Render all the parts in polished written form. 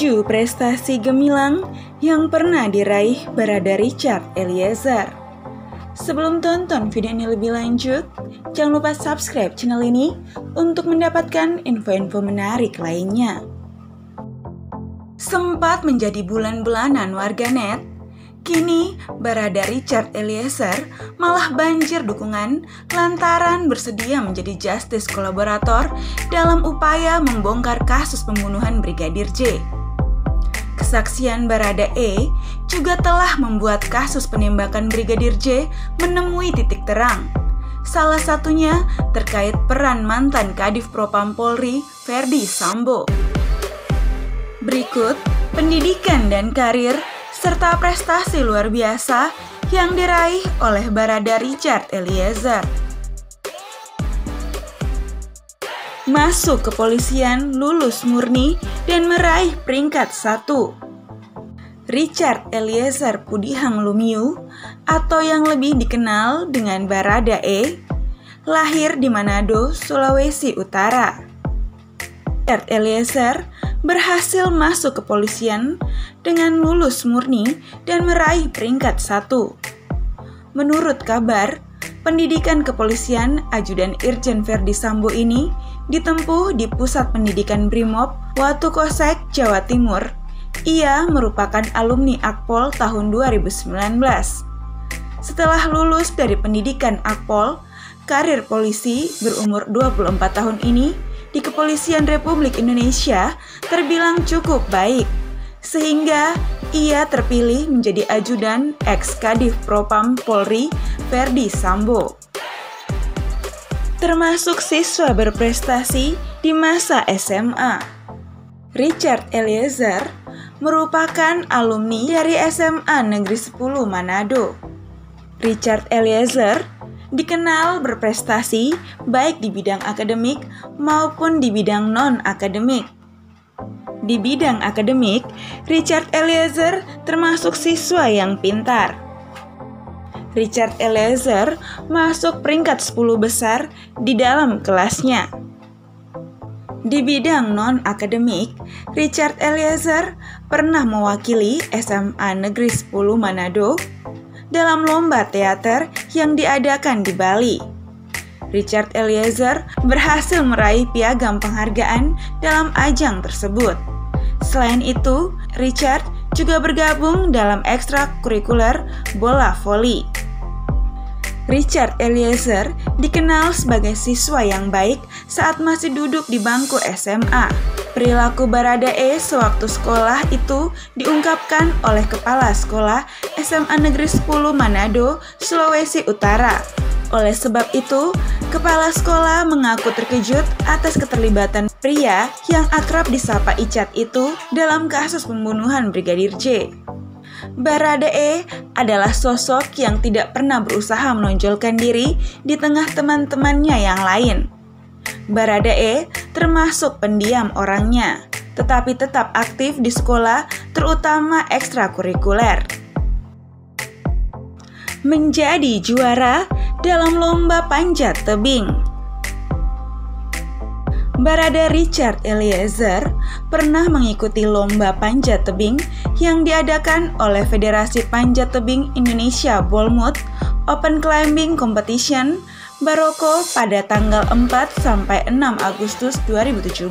7 prestasi gemilang yang pernah diraih Barada Richard Eliezer. Sebelum tonton video ini lebih lanjut, jangan lupa subscribe channel ini untuk mendapatkan info-info menarik lainnya. Sempat menjadi bulan-bulanan warganet, kini Barada Richard Eliezer malah banjir dukungan lantaran bersedia menjadi justice kolaborator dalam upaya membongkar kasus pembunuhan Brigadir J. Kesaksian Barada E juga telah membuat kasus penembakan Brigadir J menemui titik terang. Salah satunya terkait peran mantan Kadif Propam Polri Verdi Sambo. Berikut pendidikan dan karir serta prestasi luar biasa yang diraih oleh Barada Richard Eliezer. Masuk kepolisian, lulus murni, dan meraih peringkat 1. Richard Eliezer Pudihang Lumiu, atau yang lebih dikenal dengan Barada E, lahir di Manado, Sulawesi Utara. Richard Eliezer berhasil masuk kepolisian dengan lulus murni dan meraih peringkat 1. Menurut kabar, pendidikan kepolisian Ajudan Irjen Verdi Sambo ini ditempuh di Pusat Pendidikan Brimob, Watu Kosek, Jawa Timur. Ia merupakan alumni Akpol tahun 2019. Setelah lulus dari pendidikan Akpol, karir polisi berumur 24 tahun ini di Kepolisian Republik Indonesia terbilang cukup baik, sehingga ia terpilih menjadi ajudan ex-Kadif Propam Polri Verdi Sambo. Termasuk siswa berprestasi di masa SMA. Richard Eliezer merupakan alumni dari SMA Negeri 10 Manado. Richard Eliezer dikenal berprestasi baik di bidang akademik maupun di bidang non-akademik. Di bidang akademik, Richard Eliezer termasuk siswa yang pintar. Richard Eliezer masuk peringkat 10 besar di dalam kelasnya. Di bidang non-akademik, Richard Eliezer pernah mewakili SMA Negeri 10 Manado dalam lomba teater yang diadakan di Bali. Richard Eliezer berhasil meraih piagam penghargaan dalam ajang tersebut. Selain itu, Richard juga bergabung dalam ekstrakurikuler bola voli. Richard Eliezer dikenal sebagai siswa yang baik saat masih duduk di bangku SMA. Perilaku Barada E sewaktu sekolah itu diungkapkan oleh Kepala Sekolah SMA Negeri 10 Manado, Sulawesi Utara. Oleh sebab itu, Kepala Sekolah mengaku terkejut atas keterlibatan pria yang akrab disapa Icat itu dalam kasus pembunuhan Brigadir J. Barada E adalah sosok yang tidak pernah berusaha menonjolkan diri di tengah teman-temannya yang lain. Barada E termasuk pendiam orangnya, tetapi tetap aktif di sekolah, terutama ekstrakurikuler. Menjadi juara dalam lomba panjat tebing. Barada Richard Eliezer pernah mengikuti lomba panjat tebing yang diadakan oleh Federasi Panjat Tebing Indonesia Bolmut Open Climbing Competition Baroko pada tanggal 4 sampai 6 Agustus 2017.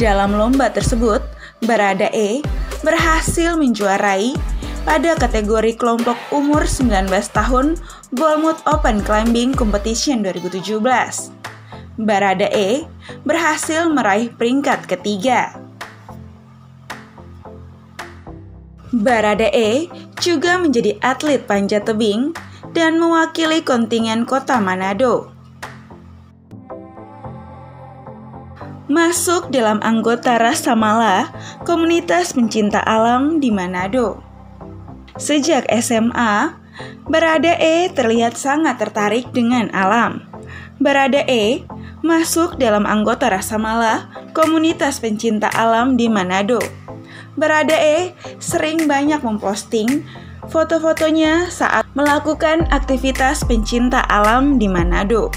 Dalam lomba tersebut, Barada E berhasil menjuarai pada kategori kelompok umur 19 tahun Bolmut Open Climbing Competition 2017. Barada E berhasil meraih peringkat ketiga. Barada E juga menjadi atlet panjat tebing dan mewakili kontingen Kota Manado. Masuk dalam anggota Rasa Mala, komunitas pencinta alam di Manado. Sejak SMA, Barada E terlihat sangat tertarik dengan alam. Barada E masuk dalam anggota Rasa Mala, komunitas pencinta alam di Manado. Barada E sering banyak memposting foto-fotonya saat melakukan aktivitas pencinta alam di Manado.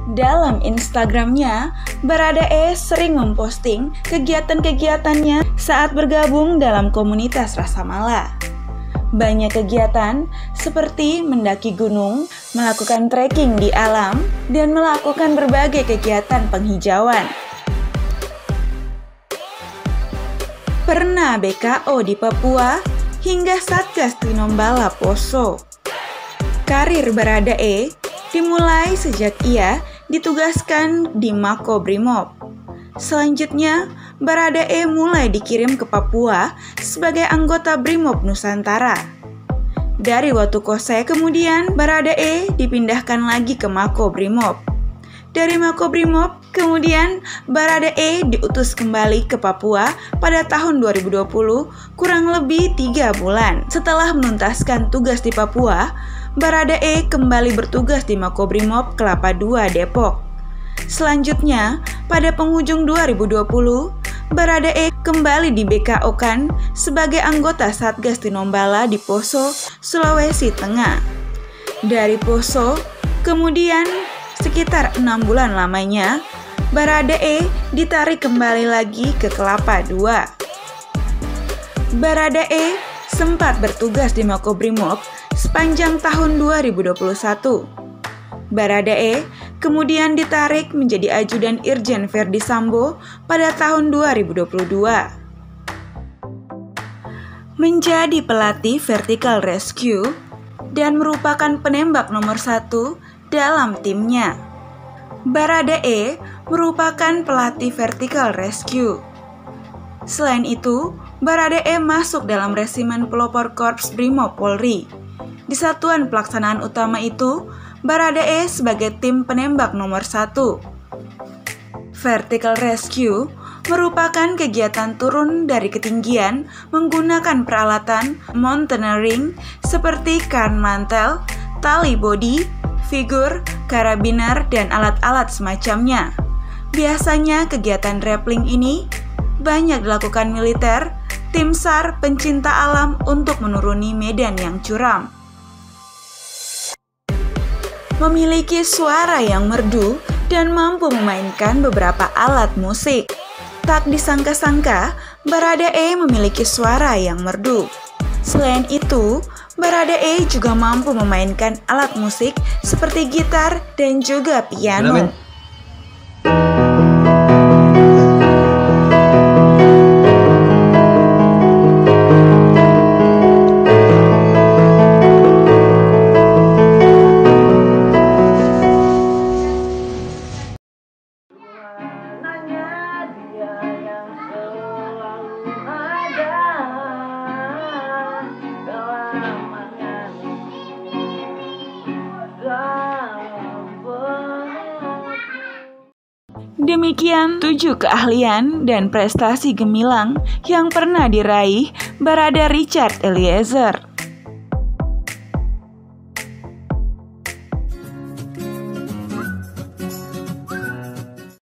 Dalam Instagramnya, Baradae sering memposting kegiatan-kegiatannya saat bergabung dalam komunitas Rasa Mala. Banyak kegiatan seperti mendaki gunung, melakukan trekking di alam, dan melakukan berbagai kegiatan penghijauan. Pernah BKO di Papua hingga Satgas Tinombala Poso. Karir Baradae dimulai sejak ia ditugaskan di Makobrimob. Selanjutnya, Baradae mulai dikirim ke Papua sebagai anggota Brimob Nusantara. Dari Watu Kose kemudian Baradae dipindahkan lagi ke Makobrimob. Dari Makobrimob, kemudian Baradae diutus kembali ke Papua pada tahun 2020, kurang lebih 3 bulan. Setelah menuntaskan tugas di Papua, Baradae kembali bertugas di Makobrimob Kelapa II Depok. Selanjutnya, pada penghujung 2020, Baradae kembali di BKO-kan sebagai anggota Satgas Tinombala di Poso, Sulawesi Tengah. Dari Poso, kemudian sekitar 6 bulan lamanya, Baradae ditarik kembali lagi ke Kelapa II. Baradae sempat bertugas di Makobrimob sepanjang tahun 2021. Baradae kemudian ditarik menjadi ajudan Irjen Verdi Sambo pada tahun 2022. Menjadi pelatih Vertical Rescue dan merupakan penembak nomor 1 dalam timnya. Baradae merupakan pelatih Vertical Rescue. Selain itu, Baradae masuk dalam resimen pelopor Korps Brimob Polri. Di satuan pelaksanaan utama itu, Baradae sebagai tim penembak nomor 1. Vertical Rescue merupakan kegiatan turun dari ketinggian menggunakan peralatan mountaineering seperti karn mantel, tali bodi, figur, karabiner, dan alat-alat semacamnya. Biasanya kegiatan rappelling ini banyak dilakukan militer, tim SAR pencinta alam untuk menuruni medan yang curam. Memiliki suara yang merdu dan mampu memainkan beberapa alat musik. Tak disangka-sangka, Baradae memiliki suara yang merdu. Selain itu, Baradae juga mampu memainkan alat musik seperti gitar dan juga piano. Demikian 7 keahlian dan prestasi gemilang yang pernah diraih Barada Richard Eliezer.